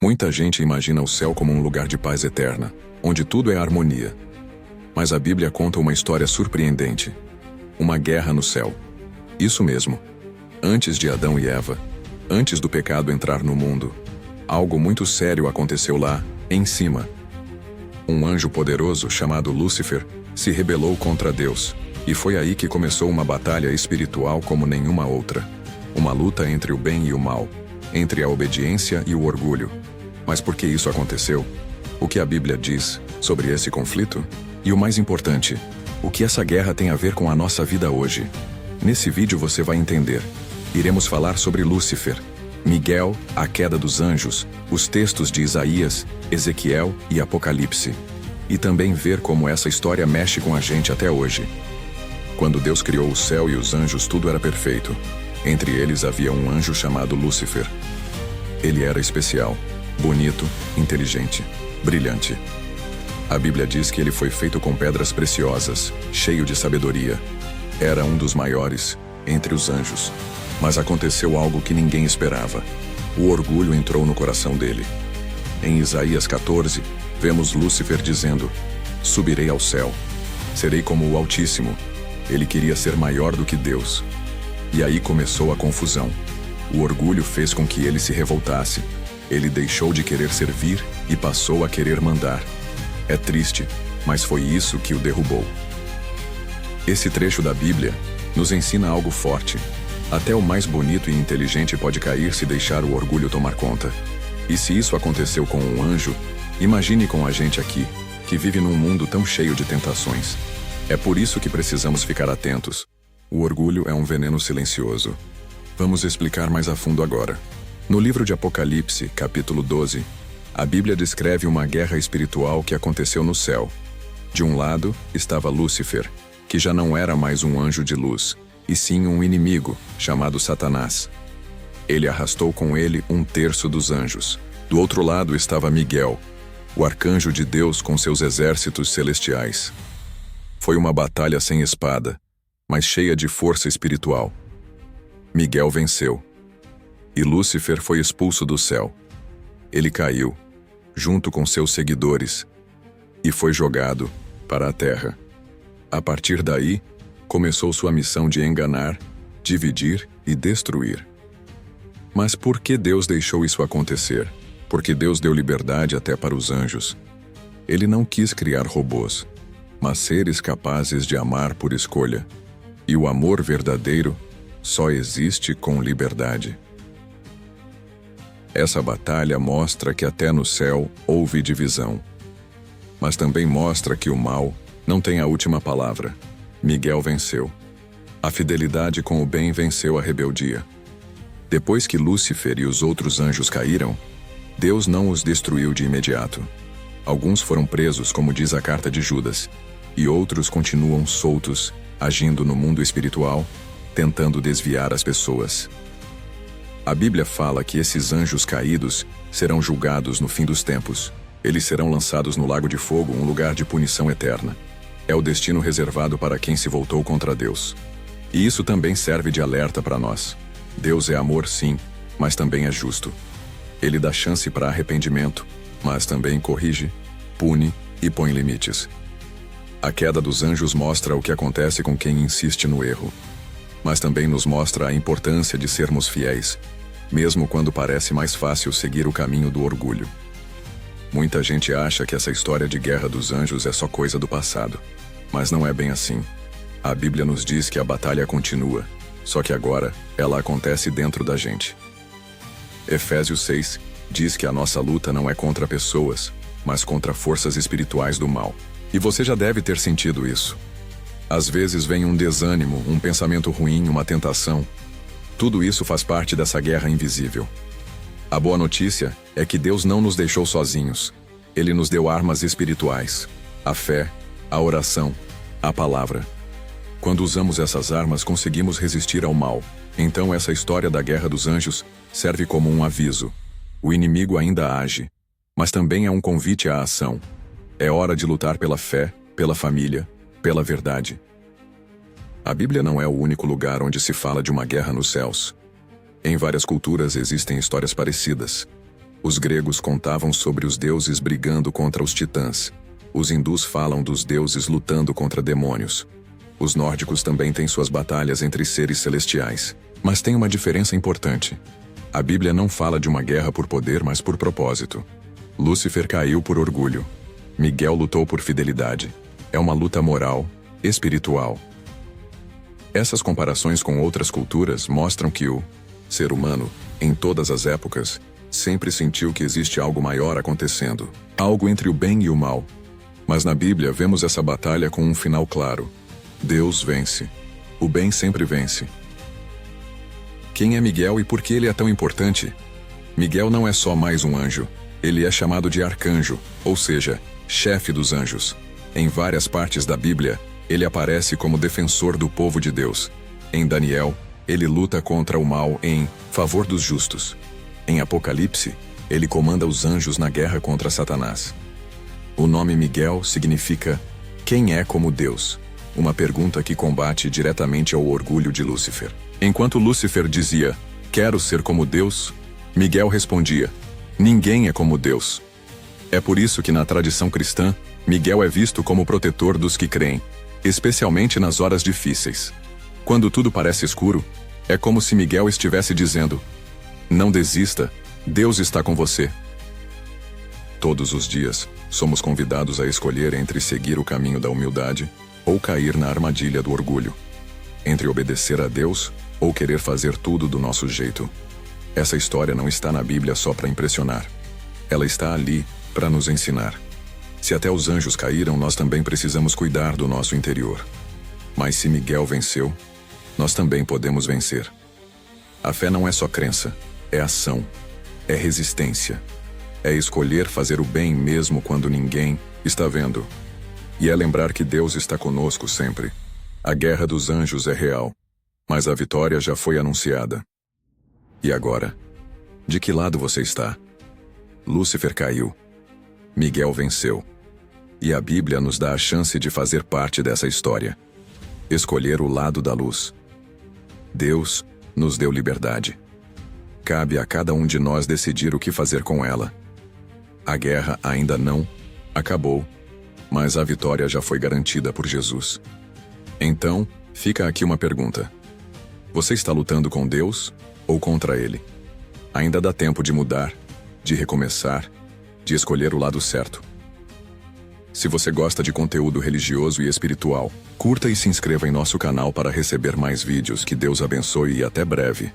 Muita gente imagina o céu como um lugar de paz eterna, onde tudo é harmonia. Mas a Bíblia conta uma história surpreendente. Uma guerra no céu. Isso mesmo. Antes de Adão e Eva, antes do pecado entrar no mundo, algo muito sério aconteceu lá, em cima. Um anjo poderoso chamado Lúcifer se rebelou contra Deus, e foi aí que começou uma batalha espiritual como nenhuma outra. Uma luta entre o bem e o mal, entre a obediência e o orgulho. Mas por que isso aconteceu? O que a Bíblia diz sobre esse conflito? E o mais importante, o que essa guerra tem a ver com a nossa vida hoje? Nesse vídeo você vai entender. Iremos falar sobre Lúcifer, Miguel, a queda dos anjos, os textos de Isaías, Ezequiel e Apocalipse. E também ver como essa história mexe com a gente até hoje. Quando Deus criou o céu e os anjos, tudo era perfeito. Entre eles havia um anjo chamado Lúcifer. Ele era especial, bonito, inteligente, brilhante. A Bíblia diz que ele foi feito com pedras preciosas, cheio de sabedoria. Era um dos maiores entre os anjos. Mas aconteceu algo que ninguém esperava. O orgulho entrou no coração dele. Em Isaías 14, vemos Lúcifer dizendo: "Subirei ao céu. Serei como o Altíssimo." Ele queria ser maior do que Deus. E aí começou a confusão. O orgulho fez com que ele se revoltasse. Ele deixou de querer servir e passou a querer mandar. É triste, mas foi isso que o derrubou. Esse trecho da Bíblia nos ensina algo forte. Até o mais bonito e inteligente pode cair se deixar o orgulho tomar conta. E se isso aconteceu com um anjo, imagine com a gente aqui, que vive num mundo tão cheio de tentações. É por isso que precisamos ficar atentos. O orgulho é um veneno silencioso. Vamos explicar mais a fundo agora. No livro de Apocalipse, capítulo 12, a Bíblia descreve uma guerra espiritual que aconteceu no céu. De um lado estava Lúcifer, que já não era mais um anjo de luz, e sim um inimigo, chamado Satanás. Ele arrastou com ele 1/3 dos anjos. Do outro lado estava Miguel, o arcanjo de Deus com seus exércitos celestiais. Foi uma batalha sem espada, mas cheia de força espiritual. Miguel venceu. E Lúcifer foi expulso do céu. Ele caiu, junto com seus seguidores, e foi jogado para a terra. A partir daí, começou sua missão de enganar, dividir e destruir. Mas por que Deus deixou isso acontecer? Porque Deus deu liberdade até para os anjos. Ele não quis criar robôs, mas seres capazes de amar por escolha. E o amor verdadeiro só existe com liberdade. Essa batalha mostra que até no céu houve divisão. Mas também mostra que o mal não tem a última palavra. Miguel venceu. A fidelidade com o bem venceu a rebeldia. Depois que Lúcifer e os outros anjos caíram, Deus não os destruiu de imediato. Alguns foram presos, como diz a carta de Judas, e outros continuam soltos, agindo no mundo espiritual, tentando desviar as pessoas. A Bíblia fala que esses anjos caídos serão julgados no fim dos tempos. Eles serão lançados no lago de fogo, um lugar de punição eterna. É o destino reservado para quem se voltou contra Deus. E isso também serve de alerta para nós. Deus é amor, sim, mas também é justo. Ele dá chance para arrependimento, mas também corrige, pune e põe limites. A queda dos anjos mostra o que acontece com quem insiste no erro. Mas também nos mostra a importância de sermos fiéis, mesmo quando parece mais fácil seguir o caminho do orgulho. Muita gente acha que essa história de guerra dos anjos é só coisa do passado, mas não é bem assim. A Bíblia nos diz que a batalha continua, só que agora ela acontece dentro da gente. Efésios 6 diz que a nossa luta não é contra pessoas, mas contra forças espirituais do mal. E você já deve ter sentido isso. Às vezes vem um desânimo, um pensamento ruim, uma tentação. Tudo isso faz parte dessa guerra invisível. A boa notícia é que Deus não nos deixou sozinhos. Ele nos deu armas espirituais: a fé, a oração, a palavra. Quando usamos essas armas, conseguimos resistir ao mal. Então essa história da guerra dos anjos serve como um aviso. O inimigo ainda age, mas também é um convite à ação. É hora de lutar pela fé, pela família, pela verdade. A Bíblia não é o único lugar onde se fala de uma guerra nos céus. Em várias culturas existem histórias parecidas. Os gregos contavam sobre os deuses brigando contra os titãs. Os hindus falam dos deuses lutando contra demônios. Os nórdicos também têm suas batalhas entre seres celestiais. Mas tem uma diferença importante. A Bíblia não fala de uma guerra por poder, mas por propósito. Lúcifer caiu por orgulho. Miguel lutou por fidelidade. É uma luta moral, espiritual. Essas comparações com outras culturas mostram que o ser humano, em todas as épocas, sempre sentiu que existe algo maior acontecendo. Algo entre o bem e o mal. Mas na Bíblia vemos essa batalha com um final claro. Deus vence. O bem sempre vence. Quem é Miguel e por que ele é tão importante? Miguel não é só mais um anjo. Ele é chamado de arcanjo, ou seja, chefe dos anjos. Em várias partes da Bíblia, ele aparece como defensor do povo de Deus. Em Daniel, ele luta contra o mal em favor dos justos. Em Apocalipse, ele comanda os anjos na guerra contra Satanás. O nome Miguel significa quem é como Deus, uma pergunta que combate diretamente ao orgulho de Lúcifer. Enquanto Lúcifer dizia, quero ser como Deus, Miguel respondia, ninguém é como Deus. É por isso que na tradição cristã, Miguel é visto como protetor dos que creem, especialmente nas horas difíceis. Quando tudo parece escuro, é como se Miguel estivesse dizendo, não desista, Deus está com você. Todos os dias, somos convidados a escolher entre seguir o caminho da humildade ou cair na armadilha do orgulho. Entre obedecer a Deus ou querer fazer tudo do nosso jeito. Essa história não está na Bíblia só para impressionar. Ela está ali para nos ensinar. Se até os anjos caíram, nós também precisamos cuidar do nosso interior. Mas se Miguel venceu, nós também podemos vencer. A fé não é só crença, é ação, é resistência. É escolher fazer o bem mesmo quando ninguém está vendo. E é lembrar que Deus está conosco sempre. A guerra dos anjos é real, mas a vitória já foi anunciada. E agora? De que lado você está? Lúcifer caiu. Miguel venceu. E a Bíblia nos dá a chance de fazer parte dessa história. Escolher o lado da luz. Deus nos deu liberdade. Cabe a cada um de nós decidir o que fazer com ela. A guerra ainda não acabou, mas a vitória já foi garantida por Jesus. Então, fica aqui uma pergunta. Você está lutando com Deus ou contra Ele? Ainda dá tempo de mudar, de recomeçar, de escolher o lado certo. Se você gosta de conteúdo religioso e espiritual, curta e se inscreva em nosso canal para receber mais vídeos. Que Deus abençoe e até breve.